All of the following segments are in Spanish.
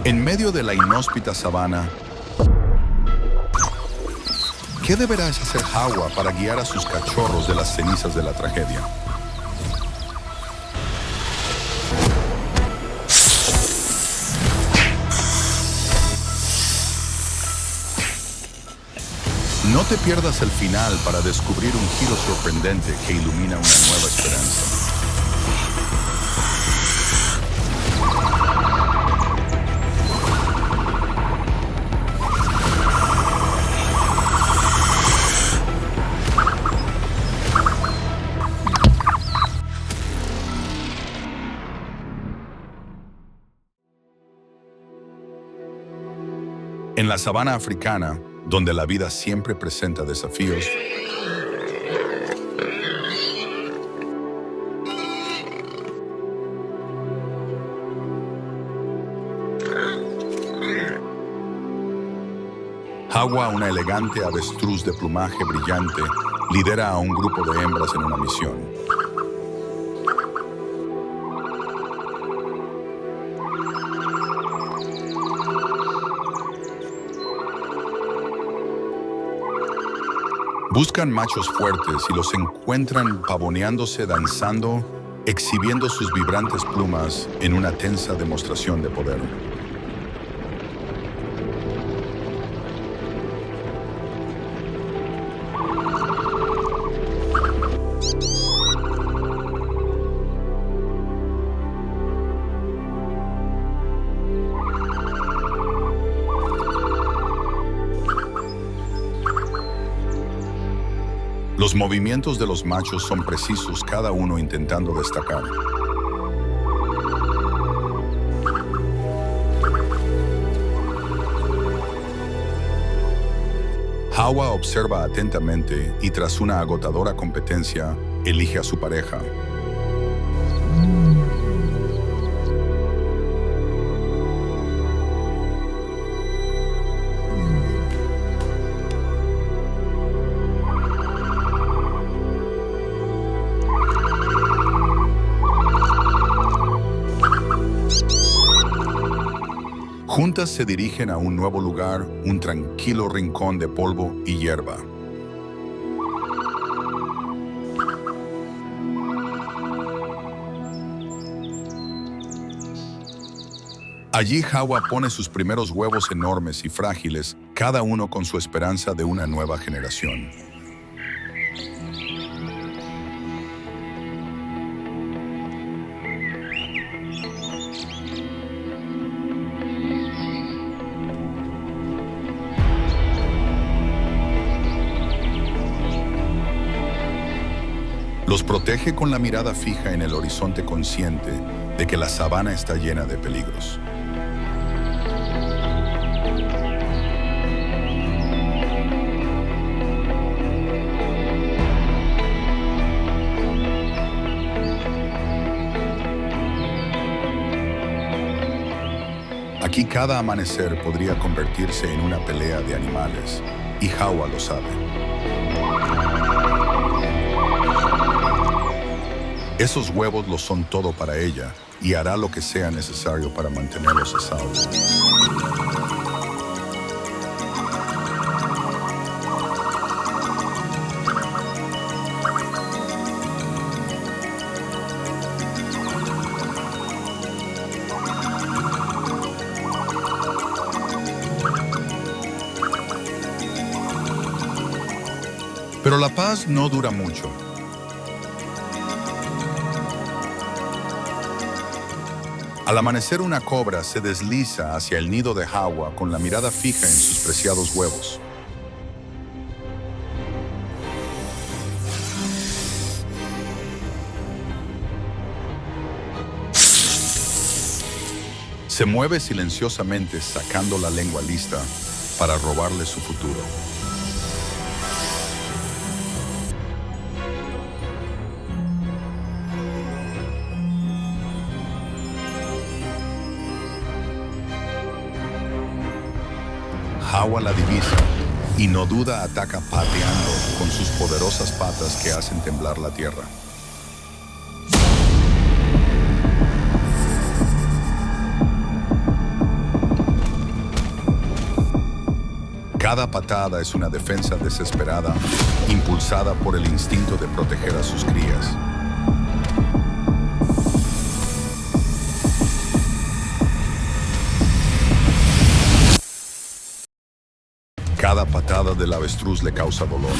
En medio de la inhóspita sabana, ¿qué deberá hacer Hawa para guiar a sus cachorros de las cenizas de la tragedia? No te pierdas el final para descubrir un giro sorprendente que ilumina una nueva esperanza. En la sabana africana, donde la vida siempre presenta desafíos, Hawa, una elegante avestruz de plumaje brillante, lidera a un grupo de hembras en una misión. Buscan machos fuertes y los encuentran pavoneándose, danzando, exhibiendo sus vibrantes plumas en una tensa demostración de poder. Los movimientos de los machos son precisos, cada uno intentando destacar. Hawa observa atentamente y tras una agotadora competencia, elige a su pareja. Juntas se dirigen a un nuevo lugar, un tranquilo rincón de polvo y hierba. Allí Hawa pone sus primeros huevos enormes y frágiles, cada uno con su esperanza de una nueva generación. Los protege con la mirada fija en el horizonte, consciente de que la sabana está llena de peligros. Aquí cada amanecer podría convertirse en una pelea de animales, y Hawa lo sabe. Esos huevos lo son todo para ella y hará lo que sea necesario para mantenerlos a salvo. Pero la paz no dura mucho. Al amanecer, una cobra se desliza hacia el nido de Hawa con la mirada fija en sus preciados huevos. Se mueve silenciosamente, sacando la lengua lista para robarle su futuro. Hawa la divisa y no duda, ataca pateando con sus poderosas patas que hacen temblar la tierra. Cada patada es una defensa desesperada, impulsada por el instinto de proteger a sus crías. Cada patada del avestruz le causa dolor.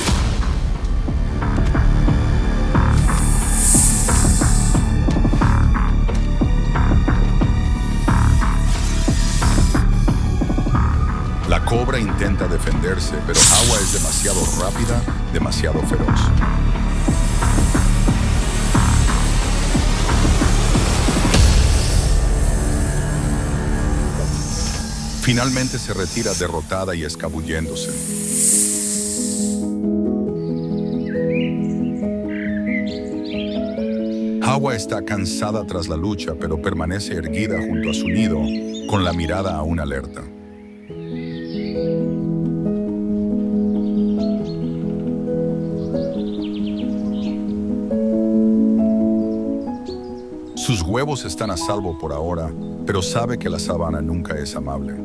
La cobra intenta defenderse, pero Hawa es demasiado rápida, demasiado feroz. Finalmente se retira derrotada y escabulléndose. Hawa está cansada tras la lucha, pero permanece erguida junto a su nido, con la mirada aún alerta. Sus huevos están a salvo por ahora, pero sabe que la sabana nunca es amable.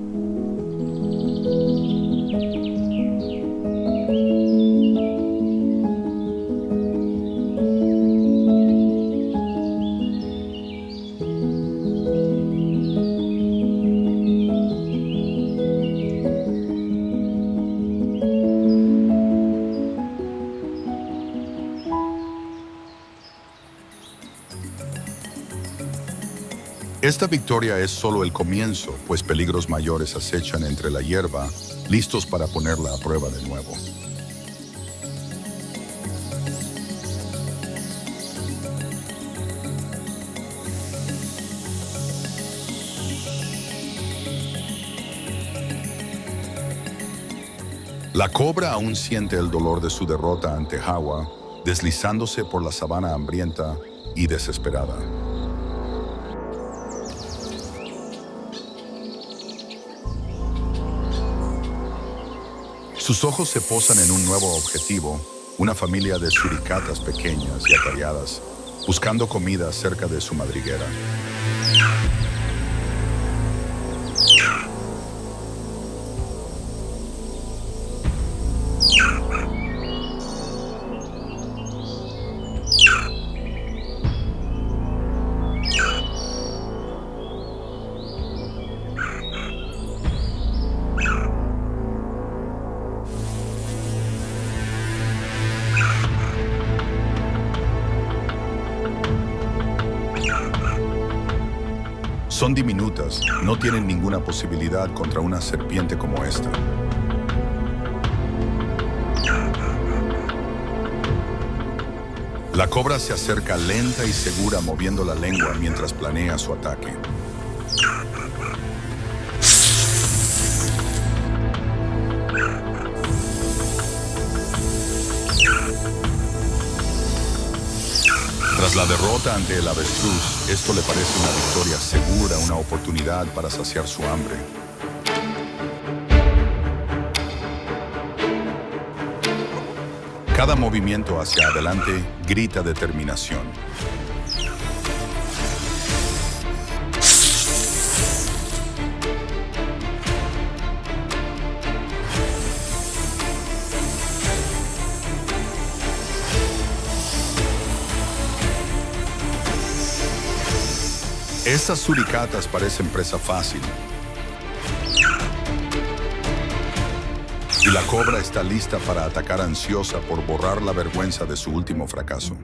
Esta victoria es solo el comienzo, pues peligros mayores acechan entre la hierba, listos para ponerla a prueba de nuevo. La cobra aún siente el dolor de su derrota ante Hawa, deslizándose por la sabana hambrienta y desesperada. Sus ojos se posan en un nuevo objetivo, una familia de suricatas pequeñas y atareadas, buscando comida cerca de su madriguera. Son diminutas, no tienen ninguna posibilidad contra una serpiente como esta. La cobra se acerca lenta y segura, moviendo la lengua mientras planea su ataque. Tras la derrota ante el avestruz, esto le parece una victoria segura, una oportunidad para saciar su hambre. Cada movimiento hacia adelante grita determinación. Estas suricatas parecen presa fácil. Y la cobra está lista para atacar, ansiosa por borrar la vergüenza de su último fracaso.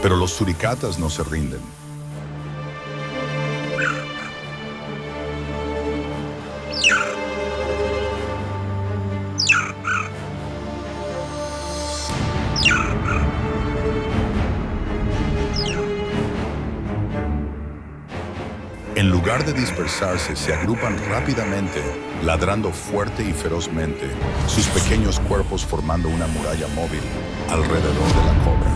Pero los suricatas no se rinden. En lugar de dispersarse, se agrupan rápidamente, ladrando fuerte y ferozmente, sus pequeños cuerpos formando una muralla móvil alrededor de la cobra.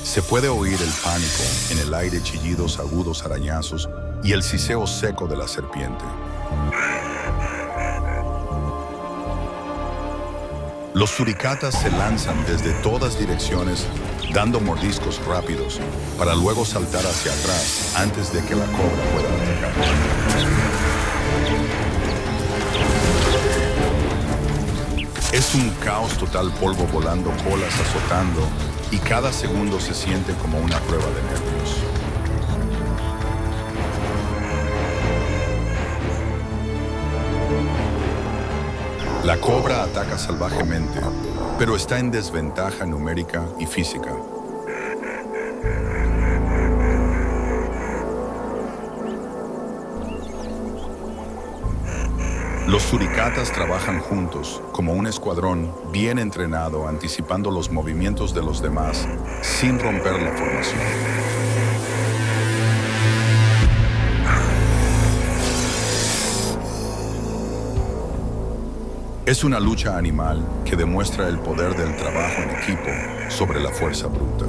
Se puede oír el pánico en el aire, chillidos agudos, arañazos y el siseo seco de la serpiente. Los suricatas se lanzan desde todas direcciones, dando mordiscos rápidos, para luego saltar hacia atrás antes de que la cobra pueda atacar. Es un caos total, polvo volando, colas azotando, y cada segundo se siente como una prueba de nervios. La cobra ataca salvajemente, pero está en desventaja numérica y física. Los suricatas trabajan juntos, como un escuadrón bien entrenado, anticipando los movimientos de los demás, sin romper la formación. Es una lucha animal que demuestra el poder del trabajo en equipo sobre la fuerza bruta.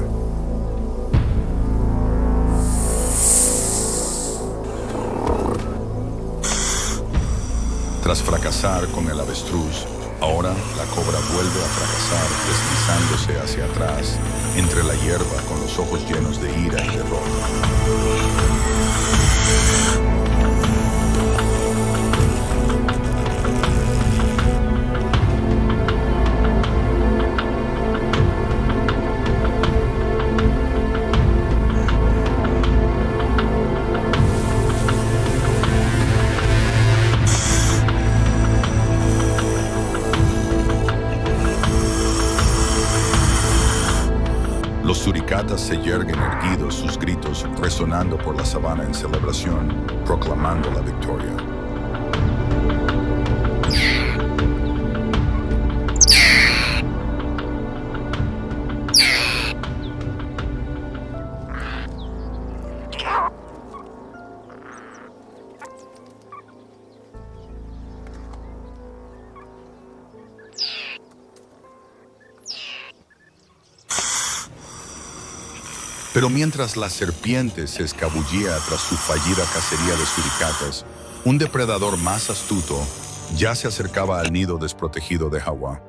Tras fracasar con el avestruz, ahora la cobra vuelve a fracasar deslizándose hacia atrás entre la hierba con los ojos llenos de ira y terror. Los suricatas se yerguen erguidos, sus gritos resonando por la sabana en celebración, proclamando la victoria. Pero mientras la serpiente se escabullía tras su fallida cacería de suricatas, un depredador más astuto ya se acercaba al nido desprotegido de Hawa.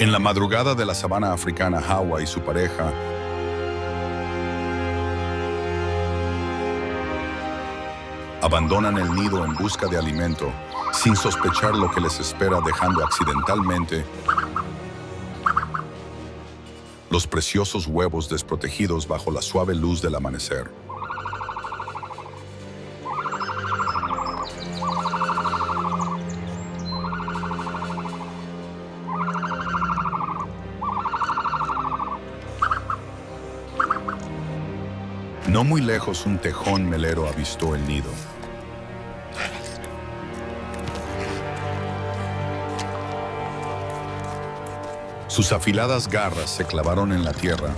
En la madrugada de la sabana africana, Hawa y su pareja abandonan el nido en busca de alimento, sin sospechar lo que les espera, dejando accidentalmente los preciosos huevos desprotegidos bajo la suave luz del amanecer. No muy lejos, un tejón melero avistó el nido. Sus afiladas garras se clavaron en la tierra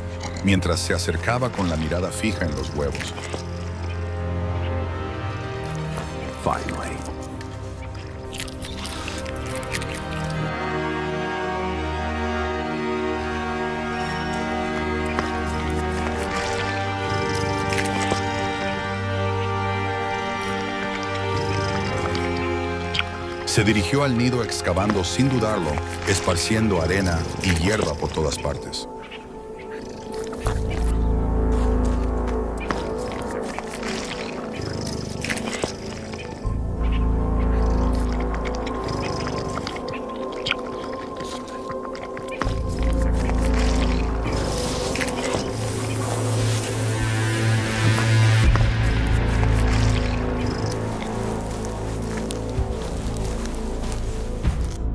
mientras se acercaba con la mirada fija en los huevos. Finally. Se dirigió al nido excavando sin dudarlo, esparciendo arena y hierba por todas partes.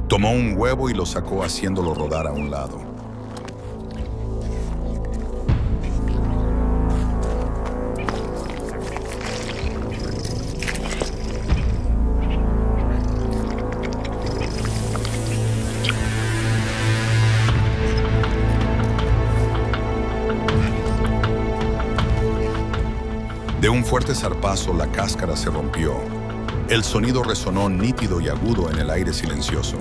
Tomó un huevo y lo sacó haciéndolo rodar a un lado. un fuerte zarpazo, la cáscara se rompió. El sonido resonó nítido y agudo en el aire silencioso.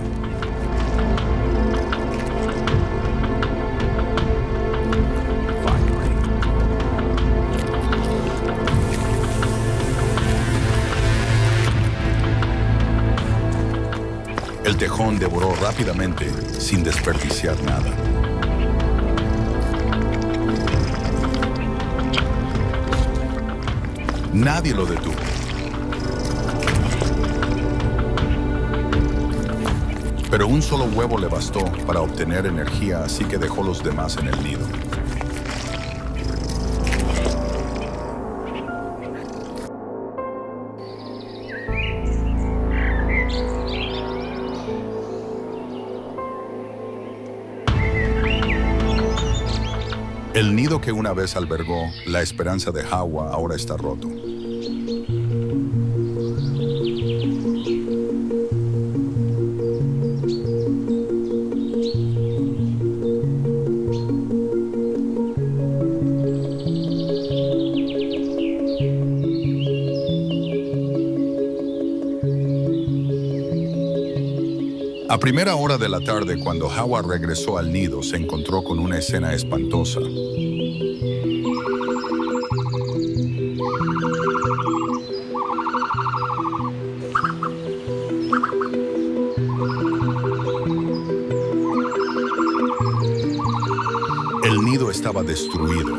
Finally. El tejón devoró rápidamente, sin desperdiciar nada. Nadie lo detuvo. Pero un solo huevo le bastó para obtener energía, así que dejó los demás en el nido. El nido que una vez albergó la esperanza de Hawa ahora está roto. A primera hora de la tarde, cuando Hawa regresó al nido, se encontró con una escena espantosa. El nido estaba destruido.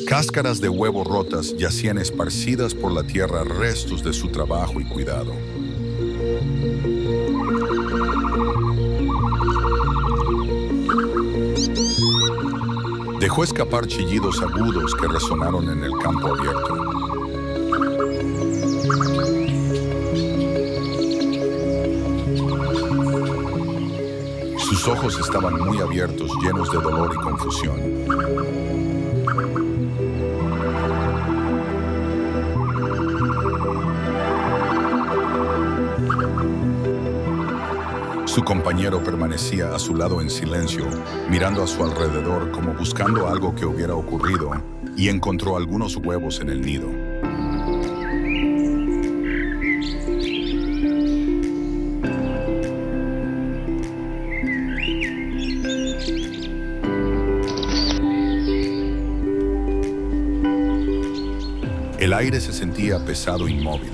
Cáscaras de huevo rotas yacían esparcidas por la tierra, restos de su trabajo y cuidado. Dejó escapar chillidos agudos que resonaron en el campo abierto. Sus ojos estaban muy abiertos, llenos de dolor y confusión. Su compañero permanecía a su lado en silencio, mirando a su alrededor como buscando algo que hubiera ocurrido, y encontró algunos huevos en el nido. El aire se sentía pesado e inmóvil.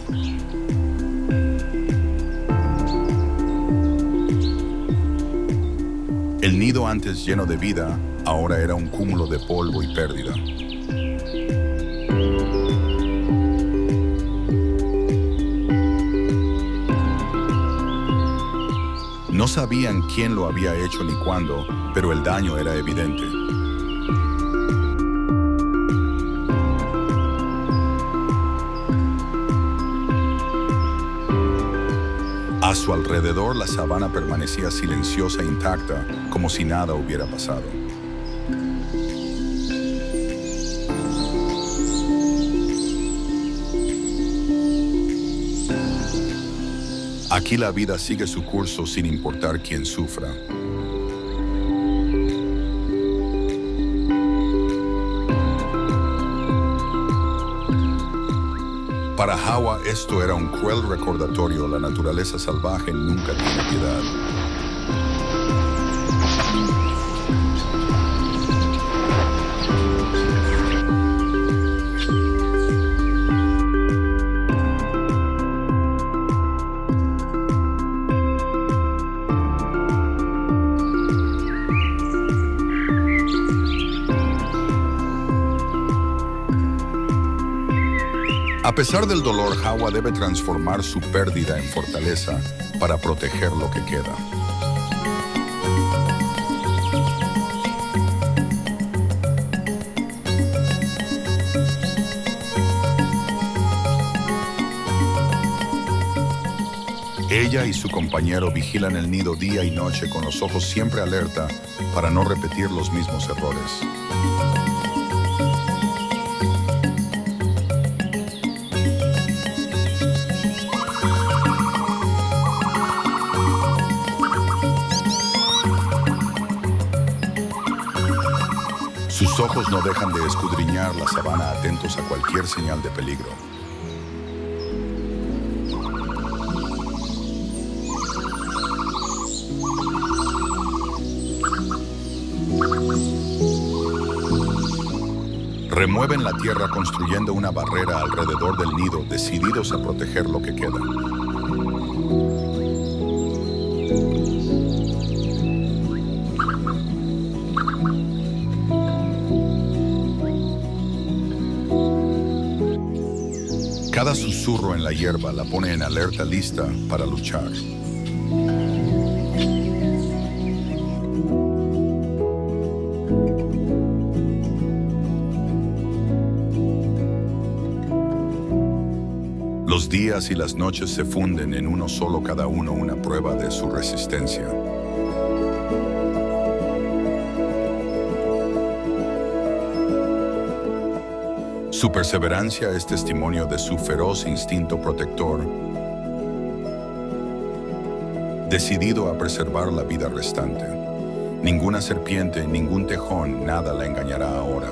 El nido, antes lleno de vida, ahora era un cúmulo de polvo y pérdida. No sabían quién lo había hecho ni cuándo, pero el daño era evidente. A su alrededor, la sabana permanecía silenciosa e intacta, como si nada hubiera pasado. Aquí la vida sigue su curso sin importar quién sufra. Para Hawa esto era un cruel recordatorio: la naturaleza salvaje nunca tiene piedad. A pesar del dolor, Hawa debe transformar su pérdida en fortaleza para proteger lo que queda. Ella y su compañero vigilan el nido día y noche, con los ojos siempre alerta para no repetir los mismos errores. Sus ojos no dejan de escudriñar la sabana, atentos a cualquier señal de peligro. Remueven la tierra construyendo una barrera alrededor del nido, decididos a proteger lo que queda. Cada susurro en la hierba la pone en alerta, lista para luchar. Los días y las noches se funden en uno solo, cada uno una prueba de su resistencia. Su perseverancia es testimonio de su feroz instinto protector, decidido a preservar la vida restante. Ninguna serpiente, ningún tejón, nada la engañará ahora.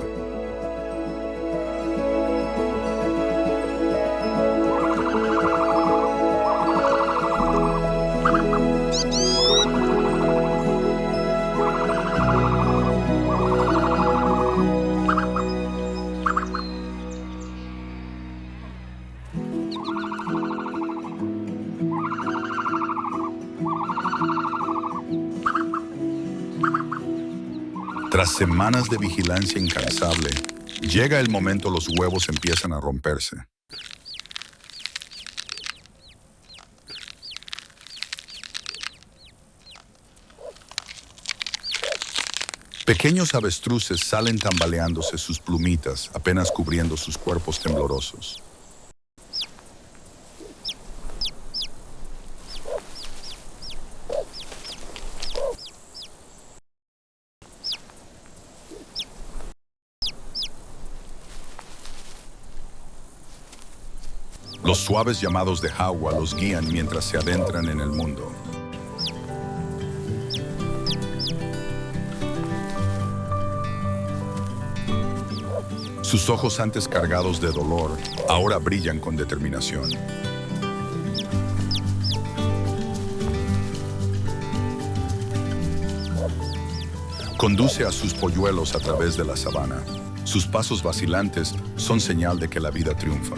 Tras semanas de vigilancia incansable, llega el momento, los huevos empiezan a romperse. Pequeños avestruces salen tambaleándose, sus plumitas apenas cubriendo sus cuerpos temblorosos. Los suaves llamados de Hawa los guían mientras se adentran en el mundo. Sus ojos, antes cargados de dolor, ahora brillan con determinación. Conduce a sus polluelos a través de la sabana. Sus pasos vacilantes son señal de que la vida triunfa.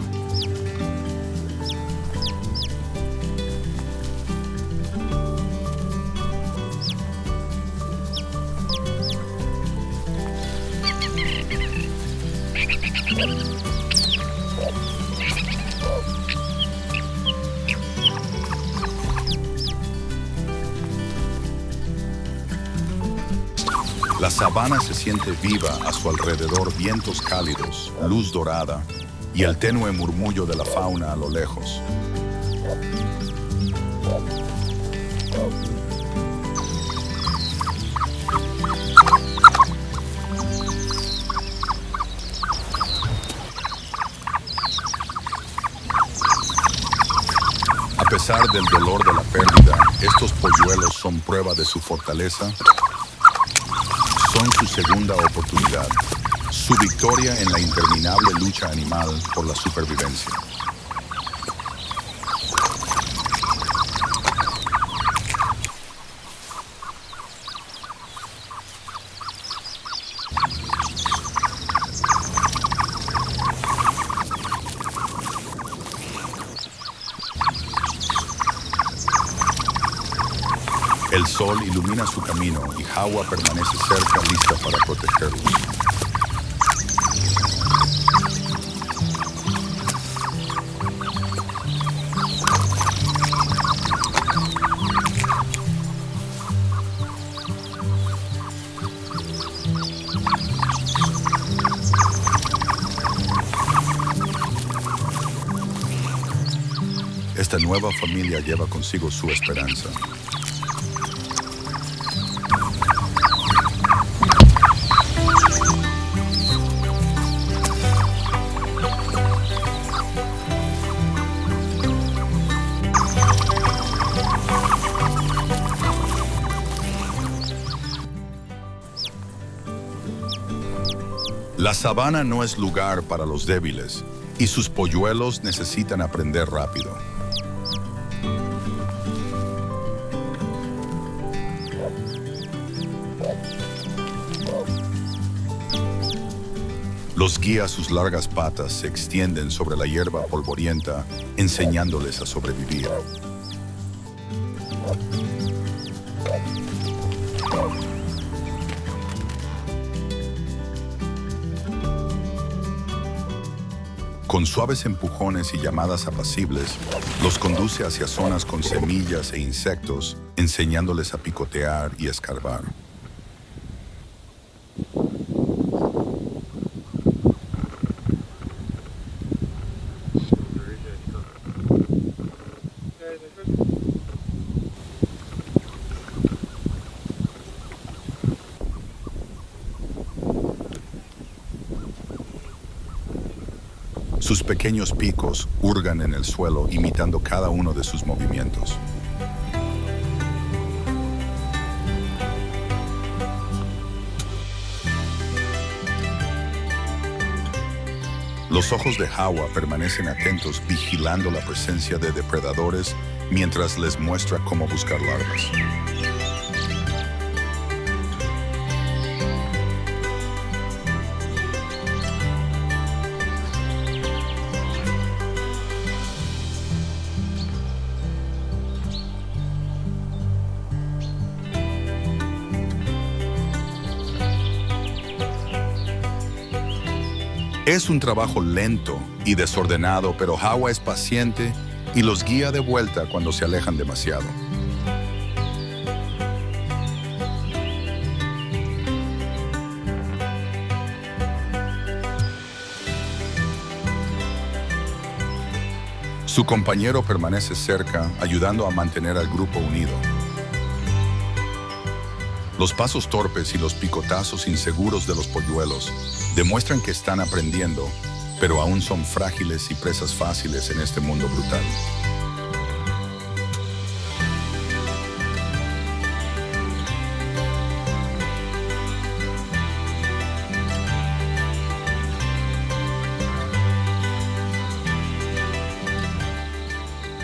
La sabana se siente viva a su alrededor, vientos cálidos, luz dorada y el tenue murmullo de la fauna a lo lejos. A pesar del dolor de la pérdida, estos polluelos son prueba de su fortaleza. Son su segunda oportunidad, su victoria en la interminable lucha animal por la supervivencia. El sol ilumina su camino y Hawa permanece cerca, lista para protegerlos. Esta nueva familia lleva consigo su esperanza. La sabana no es lugar para los débiles y sus polluelos necesitan aprender rápido. Los guía, sus largas patas se extienden sobre la hierba polvorienta, enseñándoles a sobrevivir. Con suaves empujones y llamadas apacibles, los conduce hacia zonas con semillas e insectos, enseñándoles a picotear y escarbar. Sus pequeños picos hurgan en el suelo imitando cada uno de sus movimientos. Los ojos de Hawa permanecen atentos vigilando la presencia de depredadores mientras les muestra cómo buscar larvas. Es un trabajo lento y desordenado, pero Hawa es paciente y los guía de vuelta cuando se alejan demasiado. Su compañero permanece cerca, ayudando a mantener al grupo unido. Los pasos torpes y los picotazos inseguros de los polluelos demuestran que están aprendiendo, pero aún son frágiles y presas fáciles en este mundo brutal.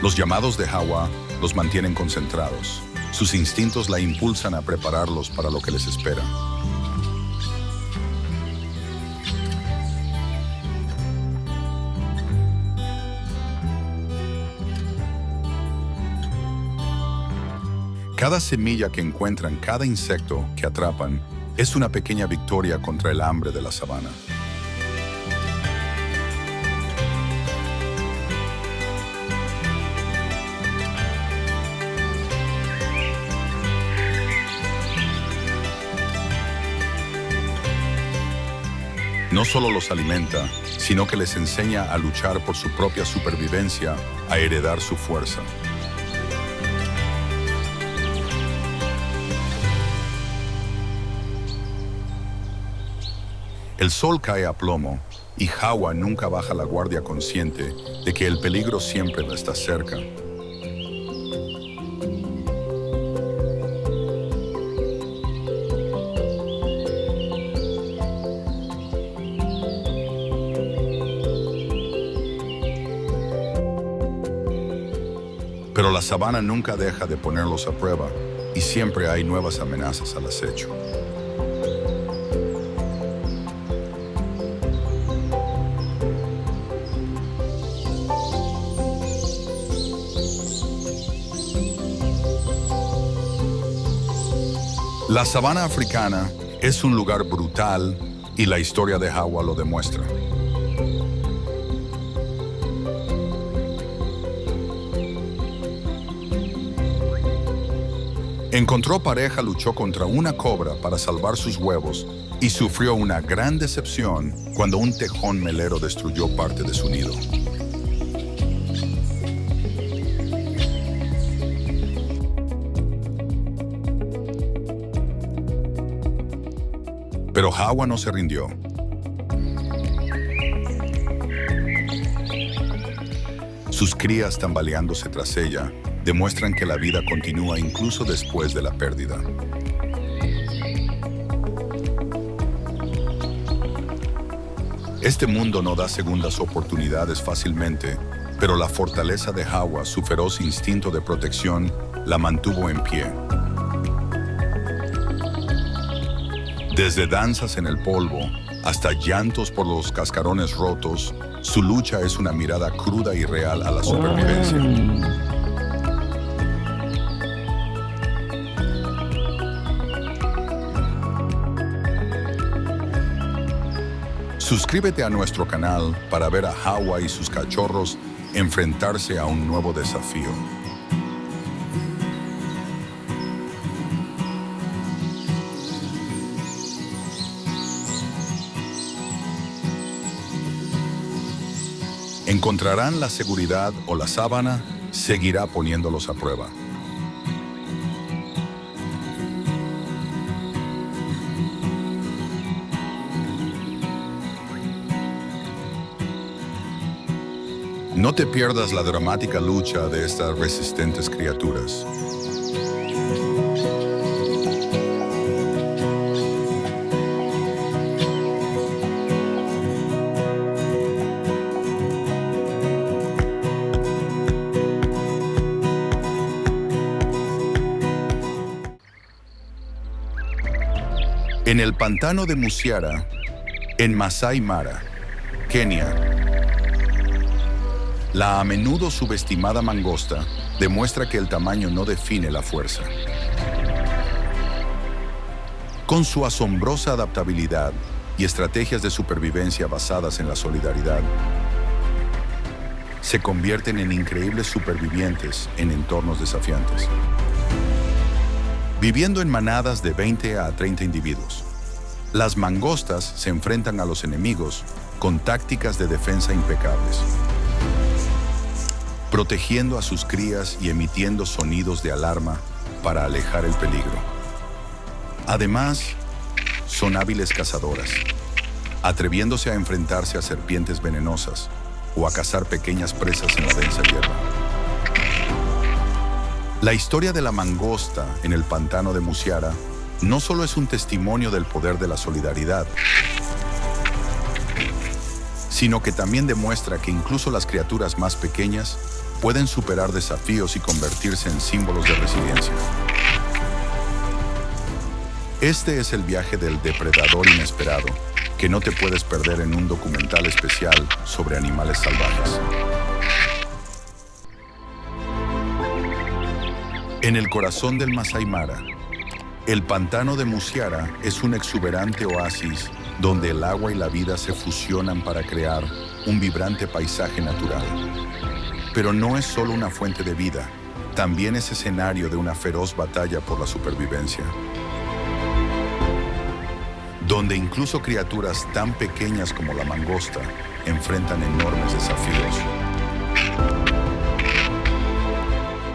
Los llamados de Hawa los mantienen concentrados. Sus instintos la impulsan a prepararlos para lo que les espera. Cada semilla que encuentran, cada insecto que atrapan, es una pequeña victoria contra el hambre de la sabana. No solo los alimenta, sino que les enseña a luchar por su propia supervivencia, a heredar su fuerza. El sol cae a plomo y Hawa nunca baja la guardia, consciente de que el peligro siempre está cerca. Pero la sabana nunca deja de ponerlos a prueba y siempre hay nuevas amenazas al acecho. La sabana africana es un lugar brutal y la historia de Hawa lo demuestra. Encontró pareja, luchó contra una cobra para salvar sus huevos y sufrió una gran decepción cuando un tejón melero destruyó parte de su nido. Pero Hawa no se rindió. Sus crías, tambaleándose tras ella, demuestran que la vida continúa incluso después de la pérdida. Este mundo no da segundas oportunidades fácilmente, pero la fortaleza de Hawa, su feroz instinto de protección, la mantuvo en pie. Desde danzas en el polvo hasta llantos por los cascarones rotos, su lucha es una mirada cruda y real a la supervivencia. Suscríbete a nuestro canal para ver a Hawa y sus cachorros enfrentarse a un nuevo desafío. ¿Encontrarán la seguridad o la sábana seguirá poniéndolos a prueba? No te pierdas la dramática lucha de estas resistentes criaturas. En el pantano de Musiara, en Masai Mara, Kenia, la a menudo subestimada mangosta demuestra que el tamaño no define la fuerza. Con su asombrosa adaptabilidad y estrategias de supervivencia basadas en la solidaridad, se convierten en increíbles supervivientes en entornos desafiantes. Viviendo en manadas de 20 a 30 individuos, las mangostas se enfrentan a los enemigos con tácticas de defensa impecables, protegiendo a sus crías y emitiendo sonidos de alarma para alejar el peligro. Además, son hábiles cazadoras, atreviéndose a enfrentarse a serpientes venenosas o a cazar pequeñas presas en la densa hierba. La historia de la mangosta en el pantano de Musiara no solo es un testimonio del poder de la solidaridad, sino que también demuestra que incluso las criaturas más pequeñas pueden superar desafíos y convertirse en símbolos de resiliencia. Este es el viaje del depredador inesperado, que no te puedes perder en un documental especial sobre animales salvajes. En el corazón del Masai Mara, el pantano de Musiara es un exuberante oasis donde el agua y la vida se fusionan para crear un vibrante paisaje natural. Pero no es solo una fuente de vida, también es escenario de una feroz batalla por la supervivencia, donde incluso criaturas tan pequeñas como la mangosta enfrentan enormes desafíos.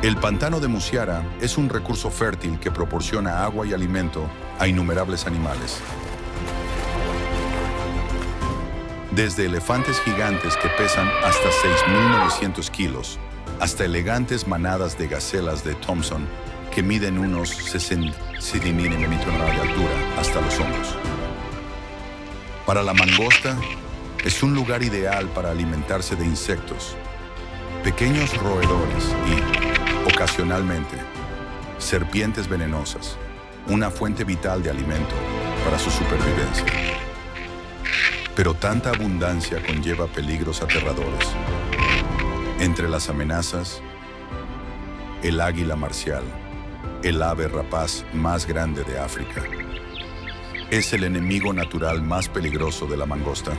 El pantano de Musiara es un recurso fértil que proporciona agua y alimento a innumerables animales. Desde elefantes gigantes que pesan hasta 6.900 kilos, hasta elegantes manadas de gacelas de Thompson que miden unos 60 centímetros de altura hasta los hombros. Para la mangosta, es un lugar ideal para alimentarse de insectos, pequeños roedores y, ocasionalmente, serpientes venenosas, una fuente vital de alimento para su supervivencia. Pero tanta abundancia conlleva peligros aterradores. Entre las amenazas, el águila marcial, el ave rapaz más grande de África, es el enemigo natural más peligroso de la mangosta.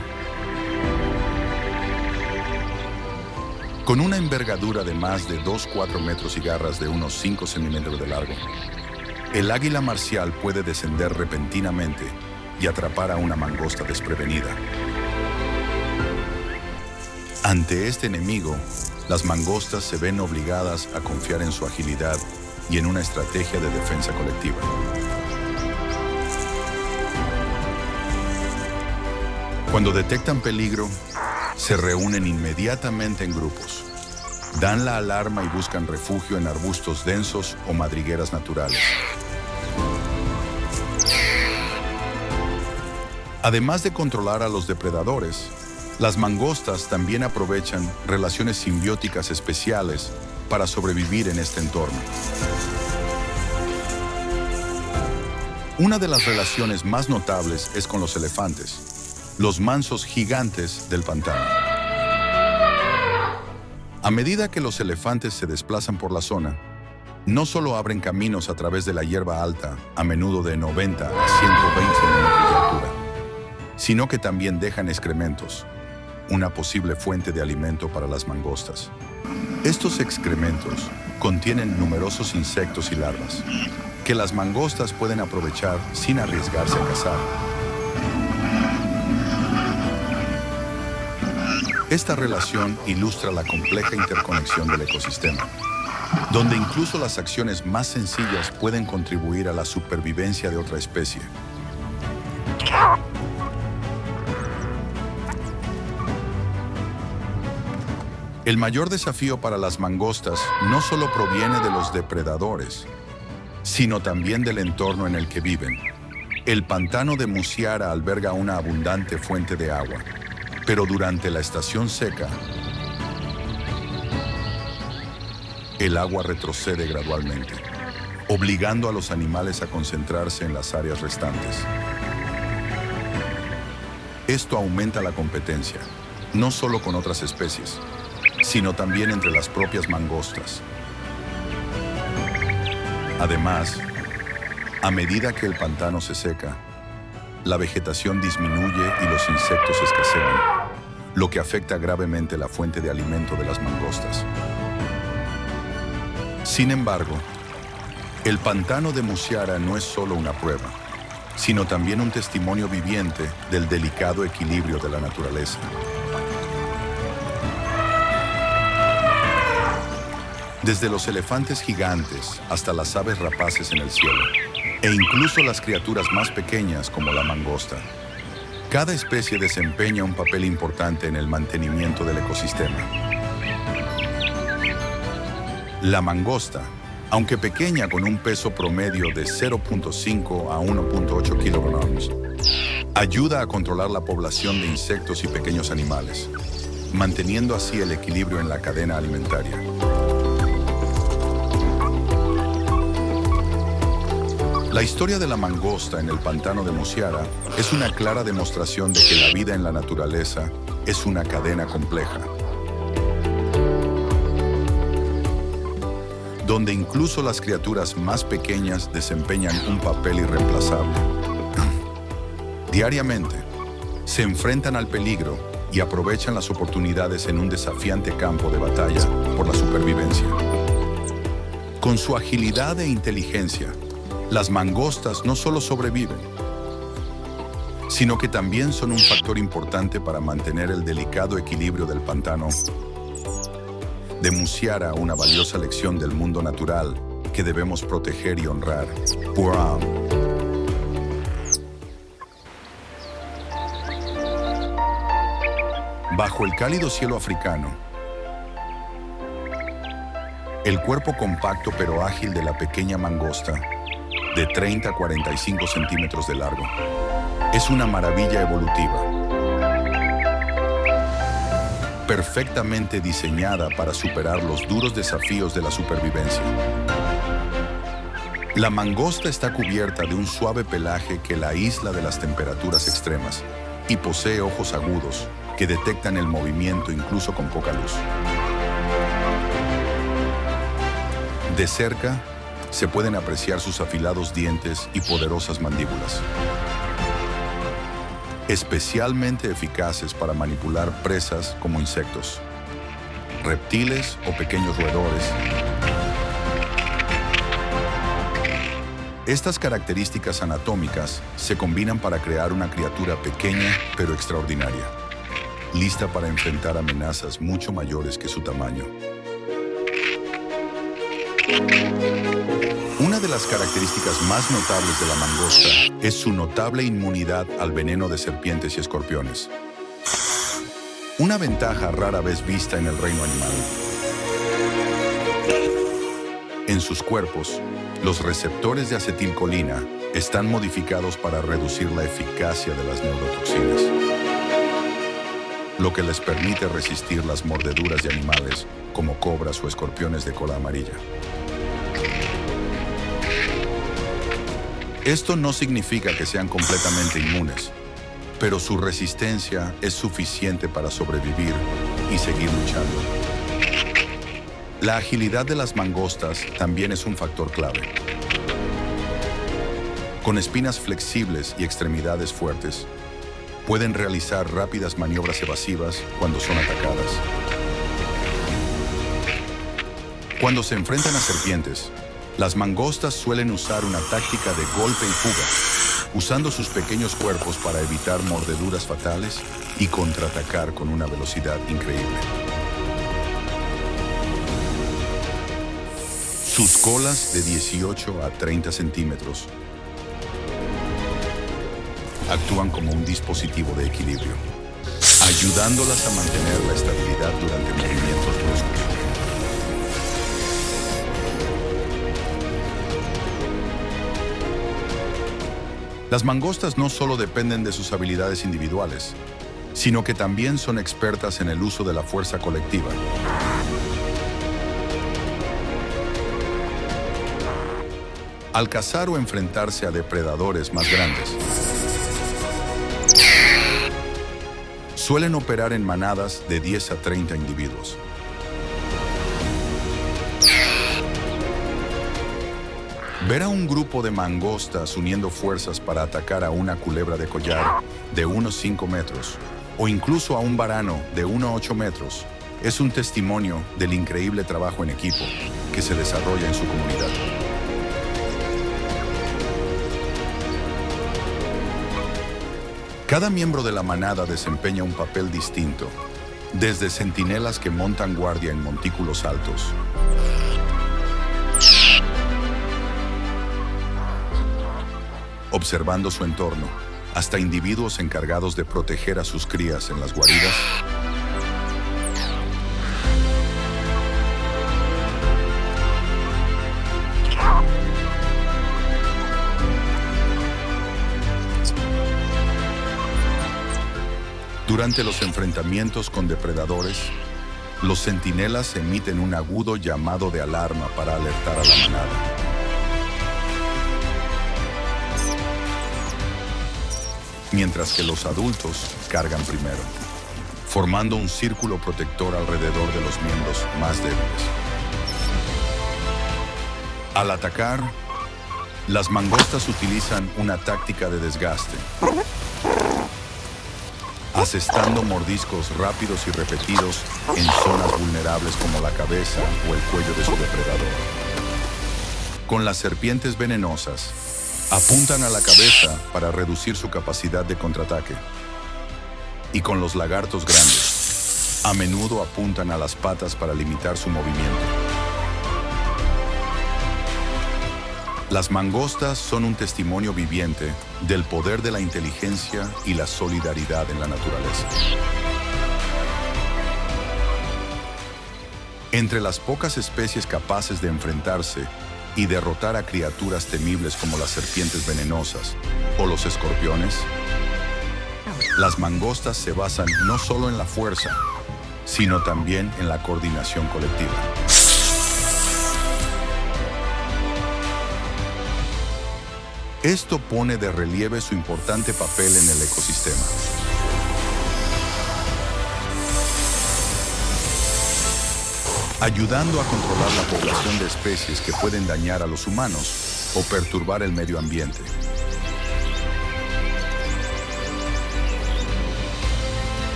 Con una envergadura de más de 2-4 metros y garras de unos 5 centímetros de largo, el águila marcial puede descender repentinamente y atrapar a una mangosta desprevenida. Ante este enemigo, las mangostas se ven obligadas a confiar en su agilidad y en una estrategia de defensa colectiva. Cuando detectan peligro, se reúnen inmediatamente en grupos, dan la alarma y buscan refugio en arbustos densos o madrigueras naturales. Además de controlar a los depredadores, las mangostas también aprovechan relaciones simbióticas especiales para sobrevivir en este entorno. Una de las relaciones más notables es con los elefantes, los mansos gigantes del pantano. A medida que los elefantes se desplazan por la zona, no solo abren caminos a través de la hierba alta, a menudo de 90 a 120 metros de altura, sino que también dejan excrementos, una posible fuente de alimento para las mangostas. Estos excrementos contienen numerosos insectos y larvas, que las mangostas pueden aprovechar sin arriesgarse a cazar. Esta relación ilustra la compleja interconexión del ecosistema, donde incluso las acciones más sencillas pueden contribuir a la supervivencia de otra especie. El mayor desafío para las mangostas no solo proviene de los depredadores, sino también del entorno en el que viven. El pantano de Musiara alberga una abundante fuente de agua, pero durante la estación seca, el agua retrocede gradualmente, obligando a los animales a concentrarse en las áreas restantes. Esto aumenta la competencia, no solo con otras especies, sino también entre las propias mangostas. Además, a medida que el pantano se seca, la vegetación disminuye y los insectos escasean, lo que afecta gravemente la fuente de alimento de las mangostas. Sin embargo, el pantano de Musiara no es solo una prueba, sino también un testimonio viviente del delicado equilibrio de la naturaleza. Desde los elefantes gigantes hasta las aves rapaces en el cielo, e incluso las criaturas más pequeñas como la mangosta, cada especie desempeña un papel importante en el mantenimiento del ecosistema. La mangosta, aunque pequeña con un peso promedio de 0.5 a 1.8 kilogramos, ayuda a controlar la población de insectos y pequeños animales, manteniendo así el equilibrio en la cadena alimentaria. La historia de la mangosta en el pantano de Musiara es una clara demostración de que la vida en la naturaleza es una cadena compleja, donde incluso las criaturas más pequeñas desempeñan un papel irreemplazable. Diariamente, se enfrentan al peligro y aprovechan las oportunidades en un desafiante campo de batalla por la supervivencia. Con su agilidad e inteligencia, las mangostas no solo sobreviven, sino que también son un factor importante para mantener el delicado equilibrio del pantano de Musiara, una valiosa lección del mundo natural que debemos proteger y honrar. Buram. Bajo el cálido cielo africano, el cuerpo compacto pero ágil de la pequeña mangosta, de 30 a 45 centímetros de largo, es una maravilla evolutiva, perfectamente diseñada para superar los duros desafíos de la supervivencia. La mangosta está cubierta de un suave pelaje que la aísla de las temperaturas extremas y posee ojos agudos que detectan el movimiento incluso con poca luz. De cerca, se pueden apreciar sus afilados dientes y poderosas mandíbulas, especialmente eficaces para manipular presas como insectos, reptiles o pequeños roedores. Estas características anatómicas se combinan para crear una criatura pequeña pero extraordinaria, lista para enfrentar amenazas mucho mayores que su tamaño. Una de las características más notables de la mangosta es su notable inmunidad al veneno de serpientes y escorpiones, una ventaja rara vez vista en el reino animal. En sus cuerpos, los receptores de acetilcolina están modificados para reducir la eficacia de las neurotoxinas, lo que les permite resistir las mordeduras de animales como cobras o escorpiones de cola amarilla. Esto no significa que sean completamente inmunes, pero su resistencia es suficiente para sobrevivir y seguir luchando. La agilidad de las mangostas también es un factor clave. Con espinas flexibles y extremidades fuertes, pueden realizar rápidas maniobras evasivas cuando son atacadas. Cuando se enfrentan a serpientes, las mangostas suelen usar una táctica de golpe y fuga, usando sus pequeños cuerpos para evitar mordeduras fatales y contraatacar con una velocidad increíble. Sus colas de 18 a 30 centímetros actúan como un dispositivo de equilibrio, ayudándolas a mantener la estabilidad durante movimientos bruscos. Las mangostas no solo dependen de sus habilidades individuales, sino que también son expertas en el uso de la fuerza colectiva. Al cazar o enfrentarse a depredadores más grandes, suelen operar en manadas de 10 a 30 individuos. Ver a un grupo de mangostas uniendo fuerzas para atacar a una culebra de collar de unos 5 metros o incluso a un varano de 1 a 8 metros es un testimonio del increíble trabajo en equipo que se desarrolla en su comunidad. Cada miembro de la manada desempeña un papel distinto, desde centinelas que montan guardia en montículos altos, observando su entorno, hasta individuos encargados de proteger a sus crías en las guaridas. Durante los enfrentamientos con depredadores, los centinelas emiten un agudo llamado de alarma para alertar a la manada. Mientras que los adultos cargan primero, formando un círculo protector alrededor de los miembros más débiles. Al atacar, las mangostas utilizan una táctica de desgaste, asestando mordiscos rápidos y repetidos en zonas vulnerables como la cabeza o el cuello de su depredador. Con las serpientes venenosas, apuntan a la cabeza para reducir su capacidad de contraataque. Y con los lagartos grandes, a menudo apuntan a las patas para limitar su movimiento. Las mangostas son un testimonio viviente del poder de la inteligencia y la solidaridad en la naturaleza. Entre las pocas especies capaces de enfrentarse y derrotar a criaturas temibles como las serpientes venenosas o los escorpiones, las mangostas se basan no solo en la fuerza, sino también en la coordinación colectiva. Esto pone de relieve su importante papel en el ecosistema. Ayudando a controlar la población de especies que pueden dañar a los humanos o perturbar el medio ambiente.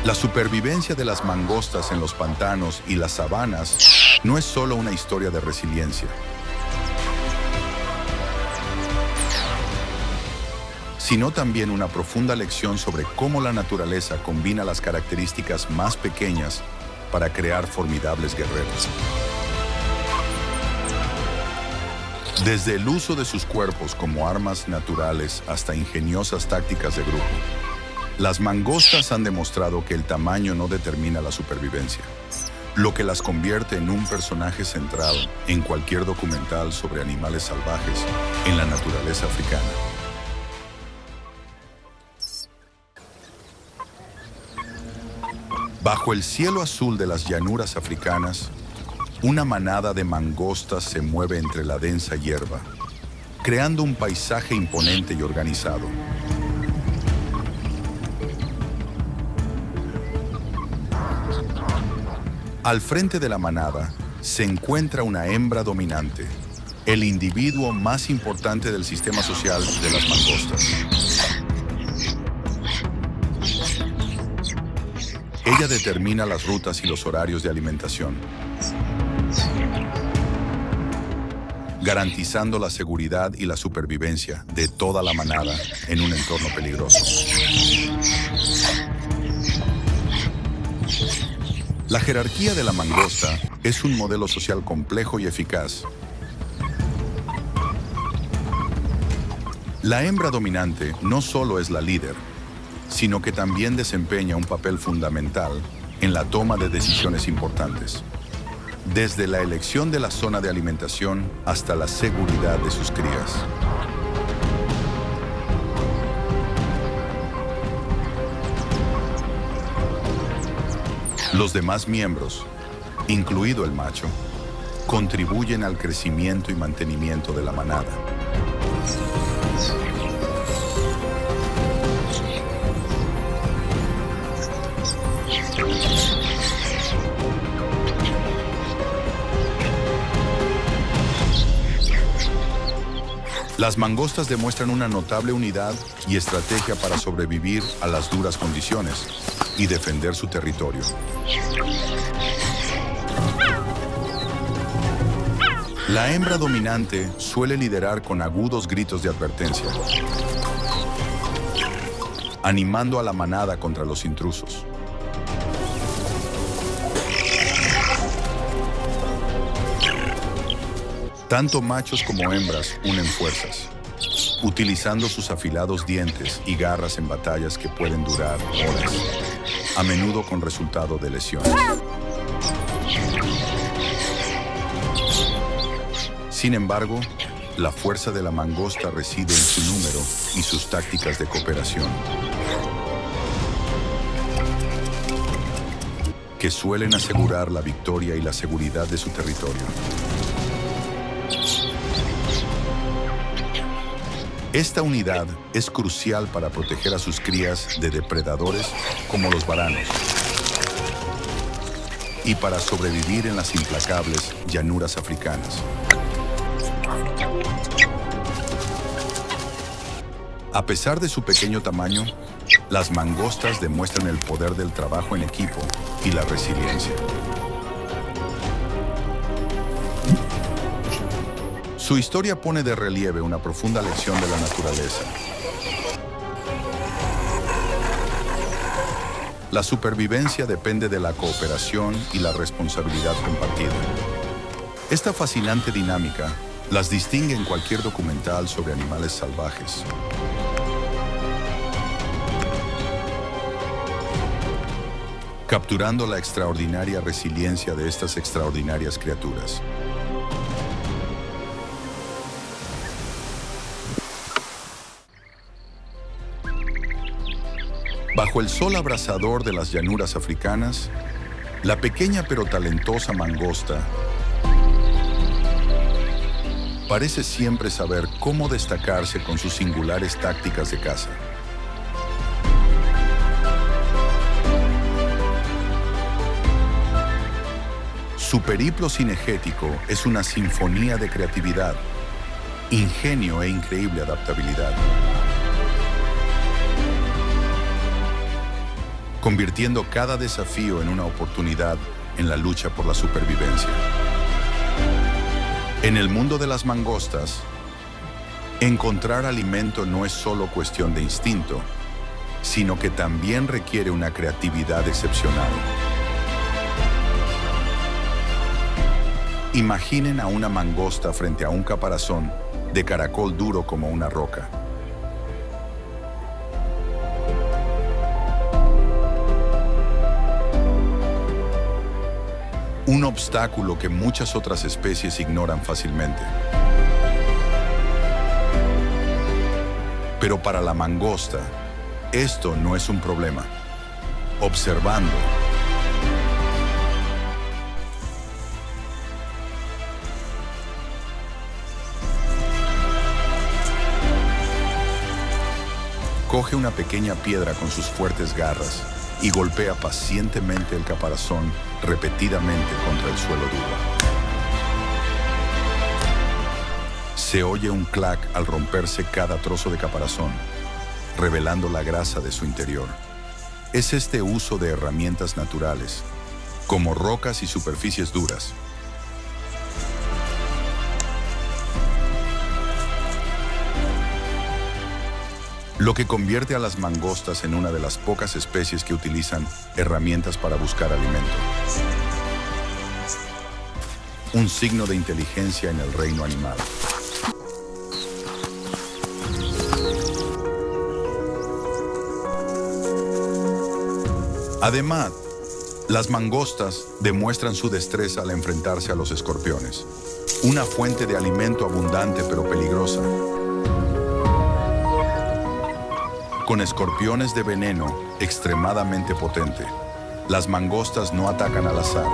La supervivencia de las mangostas en los pantanos y las sabanas no es solo una historia de resiliencia, sino también una profunda lección sobre cómo la naturaleza combina las características más pequeñas para crear formidables guerreros. Desde el uso de sus cuerpos como armas naturales hasta ingeniosas tácticas de grupo, Las mangostas han demostrado que el tamaño no determina la supervivencia, lo que las convierte en un personaje central en cualquier documental sobre animales salvajes en la naturaleza africana. Bajo el cielo azul de las llanuras africanas, una manada de mangostas se mueve entre la densa hierba, creando un paisaje imponente y organizado. Al frente de la manada se encuentra una hembra dominante, el individuo más importante del sistema social de las mangostas. Ella determina las rutas y los horarios de alimentación, garantizando la seguridad y la supervivencia de toda la manada en un entorno peligroso. La jerarquía de la mangosta es un modelo social complejo y eficaz. La hembra dominante no solo es la líder, sino que también desempeña un papel fundamental en la toma de decisiones importantes, desde la elección de la zona de alimentación hasta la seguridad de sus crías. Los demás miembros, incluido el macho, contribuyen al crecimiento y mantenimiento de la manada. Las mangostas demuestran una notable unidad y estrategia para sobrevivir a las duras condiciones y defender su territorio. La hembra dominante suele liderar con agudos gritos de advertencia, animando a la manada contra los intrusos. Tanto machos como hembras unen fuerzas, utilizando sus afilados dientes y garras en batallas que pueden durar horas, a menudo con resultado de lesiones. Sin embargo, la fuerza de la mangosta reside en su número y sus tácticas de cooperación, que suelen asegurar la victoria y la seguridad de su territorio. Esta unidad es crucial para proteger a sus crías de depredadores como los varanos y para sobrevivir en las implacables llanuras africanas. A pesar de su pequeño tamaño, las mangostas demuestran el poder del trabajo en equipo y la resiliencia. Su historia pone de relieve una profunda lección de la naturaleza. La supervivencia depende de la cooperación y la responsabilidad compartida. Esta fascinante dinámica las distingue en cualquier documental sobre animales salvajes. Capturando la extraordinaria resiliencia de estas extraordinarias criaturas. Bajo el sol abrasador de las llanuras africanas, la pequeña pero talentosa mangosta parece siempre saber cómo destacarse con sus singulares tácticas de caza. Su periplo cinegético es una sinfonía de creatividad, ingenio e increíble adaptabilidad, convirtiendo cada desafío en una oportunidad en la lucha por la supervivencia. En el mundo de las mangostas, encontrar alimento no es solo cuestión de instinto, sino que también requiere una creatividad excepcional. Imaginen a una mangosta frente a un caparazón de caracol duro como una roca. un obstáculo que muchas otras especies ignoran fácilmente. Pero para la mangosta, esto no es un problema. Observando, coge una pequeña piedra con sus fuertes garras y golpea pacientemente el caparazón repetidamente contra el suelo duro. Se oye un clac al romperse cada trozo de caparazón, revelando la grasa de su interior. Es este uso de herramientas naturales, como rocas y superficies duras, lo que convierte a las mangostas en una de las pocas especies que utilizan herramientas para buscar alimento. Un signo de inteligencia en el reino animal. Además, las mangostas demuestran su destreza al enfrentarse a los escorpiones, una fuente de alimento abundante pero peligrosa. Con escorpiones de veneno extremadamente potente, las mangostas no atacan al azar.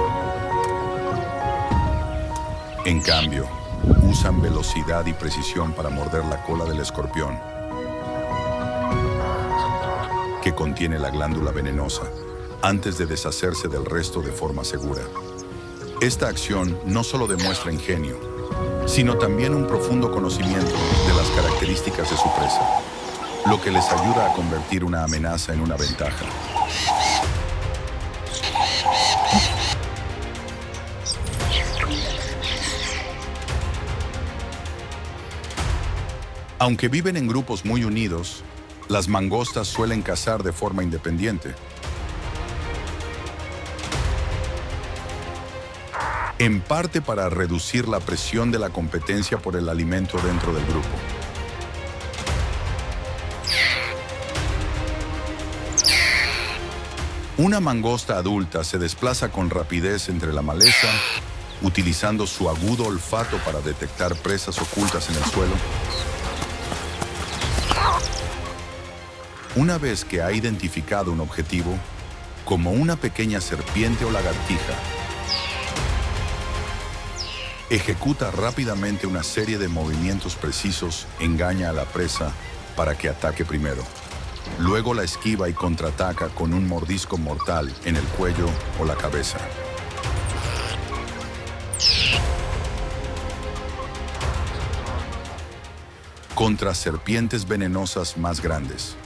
En cambio, usan velocidad y precisión para morder la cola del escorpión, que contiene la glándula venenosa, antes de deshacerse del resto de forma segura. Esta acción no solo demuestra ingenio, sino también un profundo conocimiento de las características de su presa, lo que les ayuda a convertir una amenaza en una ventaja. Aunque viven en grupos muy unidos, las mangostas suelen cazar de forma independiente. En parte para reducir la presión de la competencia por el alimento dentro del grupo. Una mangosta adulta se desplaza con rapidez entre la maleza, utilizando su agudo olfato para detectar presas ocultas en el suelo. Una vez que ha identificado un objetivo, como una pequeña serpiente o lagartija, ejecuta rápidamente una serie de movimientos precisos, engaña a la presa para que ataque primero. Luego la esquiva y contraataca con un mordisco mortal en el cuello o la cabeza. Contra serpientes venenosas más grandes,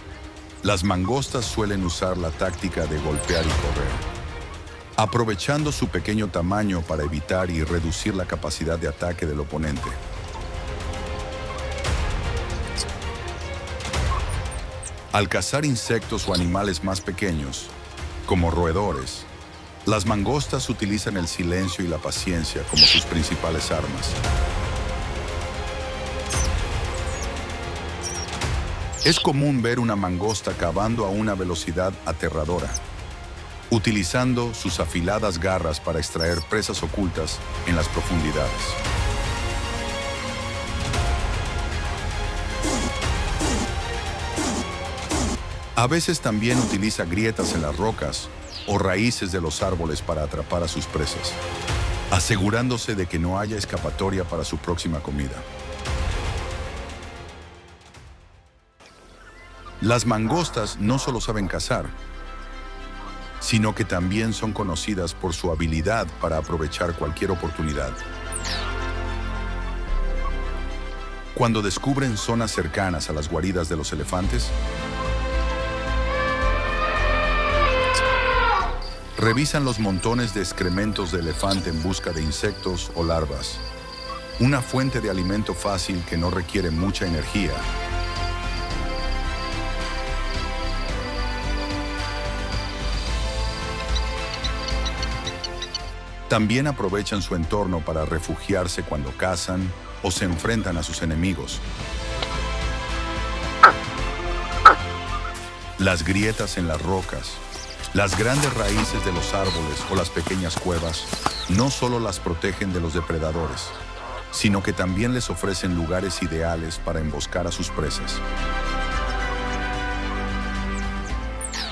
las mangostas suelen usar la táctica de golpear y correr, aprovechando su pequeño tamaño para evitar y reducir la capacidad de ataque del oponente. Al cazar insectos o animales más pequeños, como roedores, las mangostas utilizan el silencio y la paciencia como sus principales armas. Es común ver una mangosta cavando a una velocidad aterradora, utilizando sus afiladas garras para extraer presas ocultas en las profundidades. A veces también utiliza grietas en las rocas o raíces de los árboles para atrapar a sus presas, asegurándose de que no haya escapatoria para su próxima comida. Las mangostas no solo saben cazar, sino que también son conocidas por su habilidad para aprovechar cualquier oportunidad. Cuando descubren zonas cercanas a las guaridas de los elefantes, revisan los montones de excrementos de elefante en busca de insectos o larvas, una fuente de alimento fácil que no requiere mucha energía. También aprovechan su entorno para refugiarse cuando cazan o se enfrentan a sus enemigos. Las grietas en las rocas, las grandes raíces de los árboles o las pequeñas cuevas no solo las protegen de los depredadores, sino que también les ofrecen lugares ideales para emboscar a sus presas.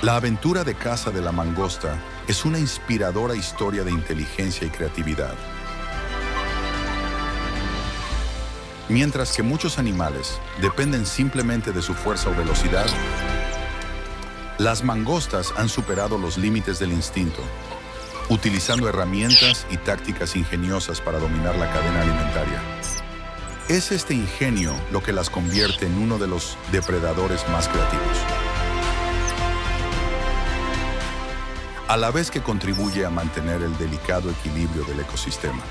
La aventura de caza de la mangosta es una inspiradora historia de inteligencia y creatividad. Mientras que muchos animales dependen simplemente de su fuerza o velocidad, las mangostas han superado los límites del instinto, utilizando herramientas y tácticas ingeniosas para dominar la cadena alimentaria. Es este ingenio lo que las convierte en uno de los depredadores más creativos, a la vez que contribuye a mantener el delicado equilibrio del ecosistema.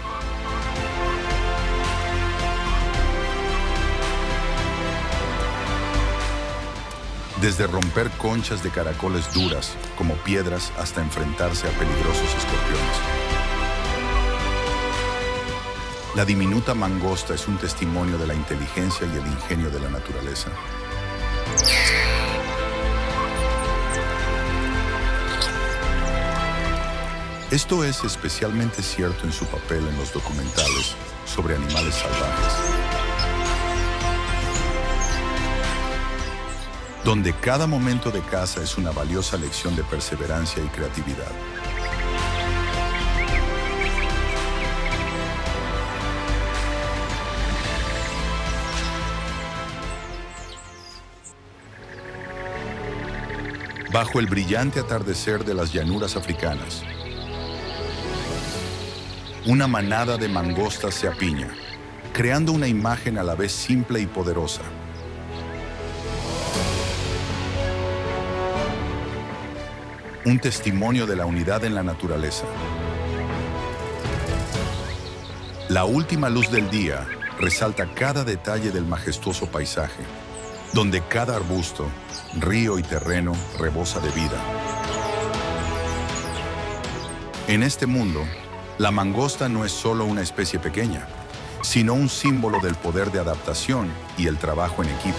Desde romper conchas de caracoles duras, como piedras, hasta enfrentarse a peligrosos escorpiones. La diminuta mangosta es un testimonio de la inteligencia y el ingenio de la naturaleza. Esto es especialmente cierto en su papel en los documentales sobre animales salvajes, donde cada momento de caza es una valiosa lección de perseverancia y creatividad. Bajo el brillante atardecer de las llanuras africanas, una manada de mangostas se apiña, creando una imagen a la vez simple y poderosa. Un testimonio de la unidad en la naturaleza. La última luz del día resalta cada detalle del majestuoso paisaje, donde cada arbusto, río y terreno rebosa de vida. En este mundo, la mangosta no es solo una especie pequeña, sino un símbolo del poder de adaptación y el trabajo en equipo.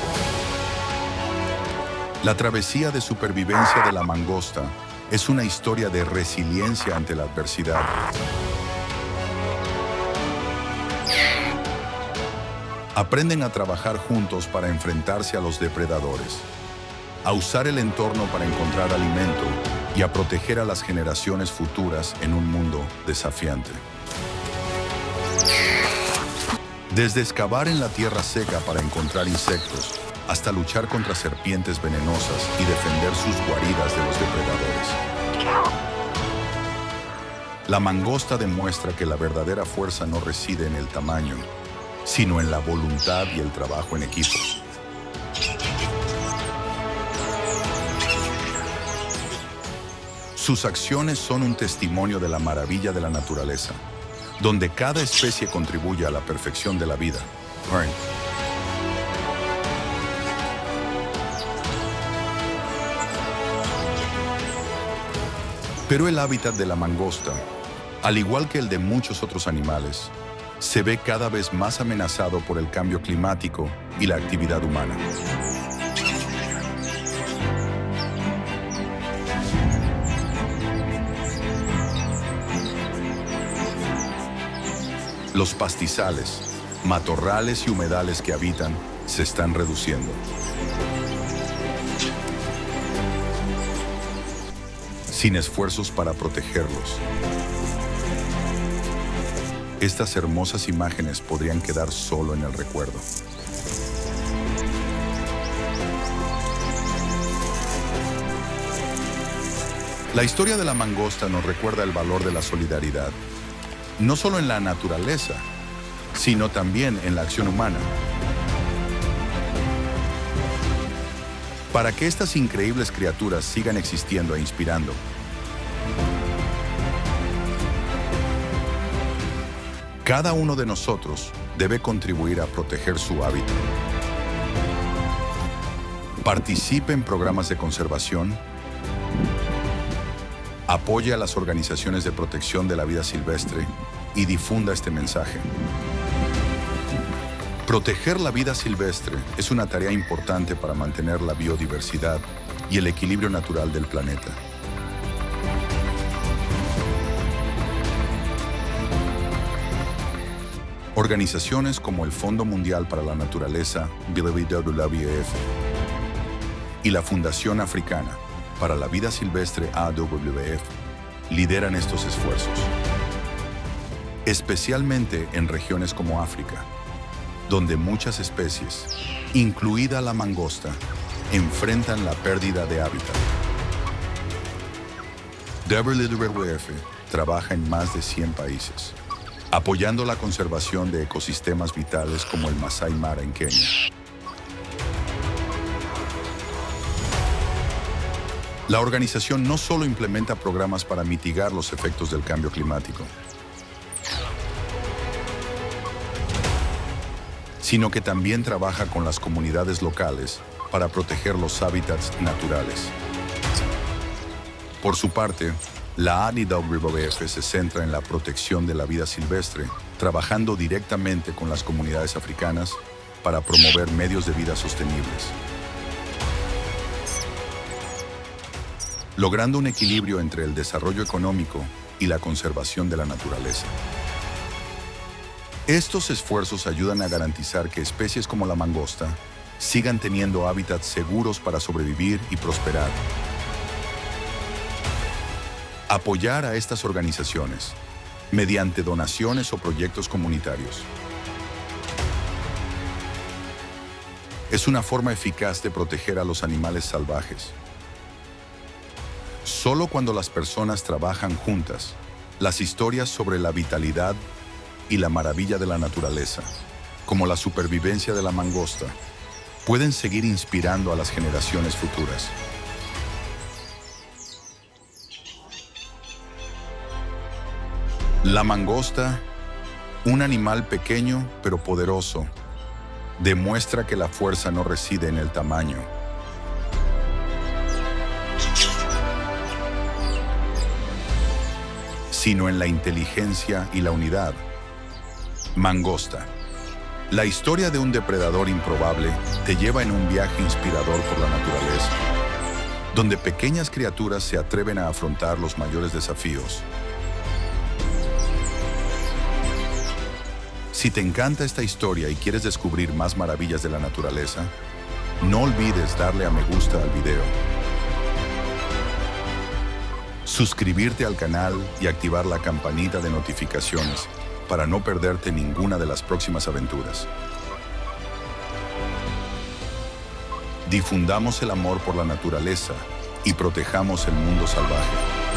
La travesía de supervivencia de la mangosta es una historia de resiliencia ante la adversidad. Aprenden a trabajar juntos para enfrentarse a los depredadores, a usar el entorno para encontrar alimento y a proteger a las generaciones futuras en un mundo desafiante. Desde excavar en la tierra seca para encontrar insectos, hasta luchar contra serpientes venenosas y defender sus guaridas de los depredadores. La mangosta demuestra que la verdadera fuerza no reside en el tamaño, sino en la voluntad y el trabajo en equipo. Sus acciones son un testimonio de la maravilla de la naturaleza, donde cada especie contribuye a la perfección de la vida. Pero el hábitat de la mangosta, al igual que el de muchos otros animales, se ve cada vez más amenazado por el cambio climático y la actividad humana. Los pastizales, matorrales y humedales que habitan se están reduciendo. Sin esfuerzos para protegerlos, estas hermosas imágenes podrían quedar solo en el recuerdo. La historia de la mangosta nos recuerda el valor de la solidaridad, no solo en la naturaleza, sino también en la acción humana. Para que estas increíbles criaturas sigan existiendo e inspirando, cada uno de nosotros debe contribuir a proteger su hábitat. Participe en programas de conservación, apoye a las organizaciones de protección de la vida silvestre y difunda este mensaje. Proteger la vida silvestre es una tarea importante para mantener la biodiversidad y el equilibrio natural del planeta. Organizaciones como el Fondo Mundial para la Naturaleza, WWF, y la Fundación Africana para la Vida Silvestre, AWF, lideran estos esfuerzos, especialmente en regiones como África, donde muchas especies, incluida la mangosta, enfrentan la pérdida de hábitat. WWF trabaja en más de 100 países, apoyando la conservación de ecosistemas vitales como el Masai Mara en Kenia. La organización no solo implementa programas para mitigar los efectos del cambio climático, sino que también trabaja con las comunidades locales para proteger los hábitats naturales. Por su parte, la ADWF se centra en la protección de la vida silvestre, trabajando directamente con las comunidades africanas para promover medios de vida sostenibles, logrando un equilibrio entre el desarrollo económico y la conservación de la naturaleza. Estos esfuerzos ayudan a garantizar que especies como la mangosta sigan teniendo hábitats seguros para sobrevivir y prosperar. Apoyar a estas organizaciones mediante donaciones o proyectos comunitarios es una forma eficaz de proteger a los animales salvajes. Solo cuando las personas trabajan juntas, las historias sobre la vitalidad y la maravilla de la naturaleza, como la supervivencia de la mangosta, pueden seguir inspirando a las generaciones futuras. La mangosta, un animal pequeño pero poderoso, demuestra que la fuerza no reside en el tamaño, sino en la inteligencia y la unidad. Mangosta. La historia de un depredador improbable te lleva en un viaje inspirador por la naturaleza, donde pequeñas criaturas se atreven a afrontar los mayores desafíos. Si te encanta esta historia y quieres descubrir más maravillas de la naturaleza, no olvides darle a me gusta al video, suscribirte al canal y activar la campanita de notificaciones para no perderte ninguna de las próximas aventuras. Difundamos el amor por la naturaleza y protejamos el mundo salvaje.